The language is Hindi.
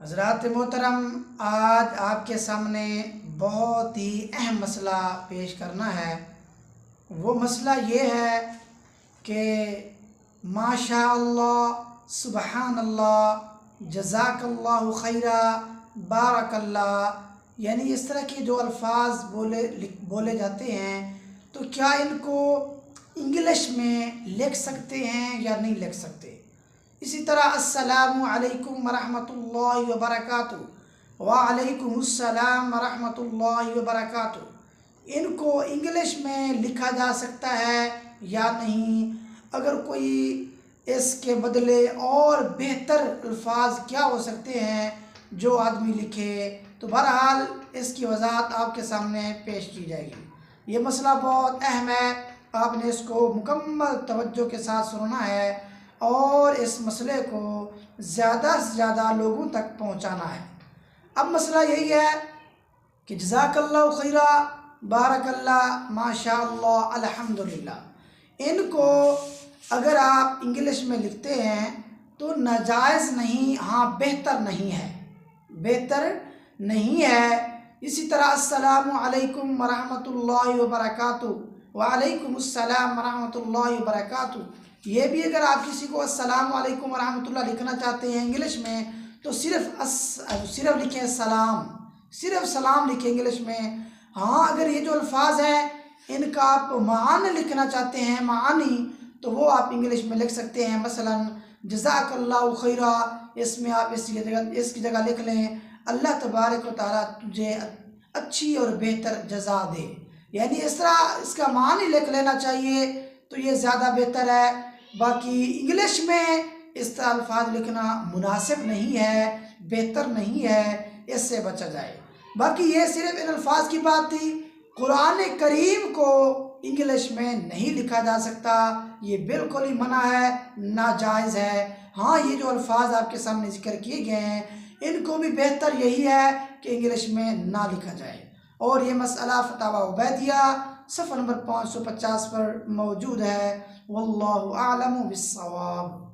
हज़रात मोहतरम, आज आपके सामने बहुत ही अहम मसला पेश करना है। वो मसला ये है कि माशा अल्लाह, सुबहान अल्लाह, जज़ाकल्लाहु खैरा, बारकल्लाह, यानी इस तरह के जो अल्फाज बोले जाते हैं, तो क्या इनको इंग्लिश में लिख सकते हैं या नहीं लिख सकते। इसी तरह अस्सलामु अलैकुम वरहमतुल्लाहि वबरकातुहू, वालैकुमुस्सलाम वरहमतुल्लाहि वबरकातुहू, इनको इंग्लिश में लिखा जा सकता है या नहीं। अगर कोई इसके बदले और बेहतर अल्फाज क्या हो सकते हैं जो आदमी लिखे, तो बहरहाल इसकी वजाहत आपके सामने पेश की जाएगी। ये मसला बहुत अहम है, आपने इसको मुकम्मल तवज्जो के साथ सुनना है और इस मसले को ज़्यादा से ज़्यादा लोगों तक पहुंचाना है। अब मसला यही है कि जज़ाकल्लाहु खैरा, बारकल्लाह, माशाअल्लाह, अल्हम्दुलिल्लाह, इनको अगर आप इंग्लिश में लिखते हैं तो नाजायज़ नहीं, हाँ बेहतर नहीं है, बेहतर नहीं है। इसी तरह अस्सलामु अलैकुम वरहमतुल्लाहि वबरकातुहू, वालैकुमुस्सलाम वरहमतुल्लाहि वबरकातुहू, ये भी अगर आप किसी को अस्सलामु अलैकुम वरहमतुल्लाह लिखना चाहते हैं इंग्लिश में, तो सिर्फ लिखें सलाम, सिर्फ सलाम लिखें इंग्लिश में। हाँ, अगर ये जो अल्फाज हैं इनका आप मानी लिखना चाहते हैं, मानी, तो वो आप इंग्लिश में लिख सकते हैं। मसलन जज़ाकल्लाहु खैरा, इसमें आप इसकी जगह लिख लें अल्लाह तबारक व तआला तुझे अच्छी और बेहतर जज़ा दे, यानी इस तरह इसका मानी लिख लेना चाहिए, तो ये ज़्यादा बेहतर है। बाकी इंग्लिश में इस तरह अल्फाज लिखना मुनासिब नहीं है, बेहतर नहीं है, इससे बचा जाए। बाकी ये सिर्फ इन अल्फाज की बात थी। कुरान करीम को इंग्लिश में नहीं लिखा जा सकता, ये बिल्कुल ही मना है, नाजायज़ है। हाँ, ये जो अल्फाज आपके सामने जिक्र किए गए हैं इनको भी बेहतर यही है कि इंग्लिश में ना लिखा जाए। और ये मसला फतावा उबैदिया सफ़र नंबर 550 पर मौजूद है। वल्लाहु आलमु बिस्सवाब।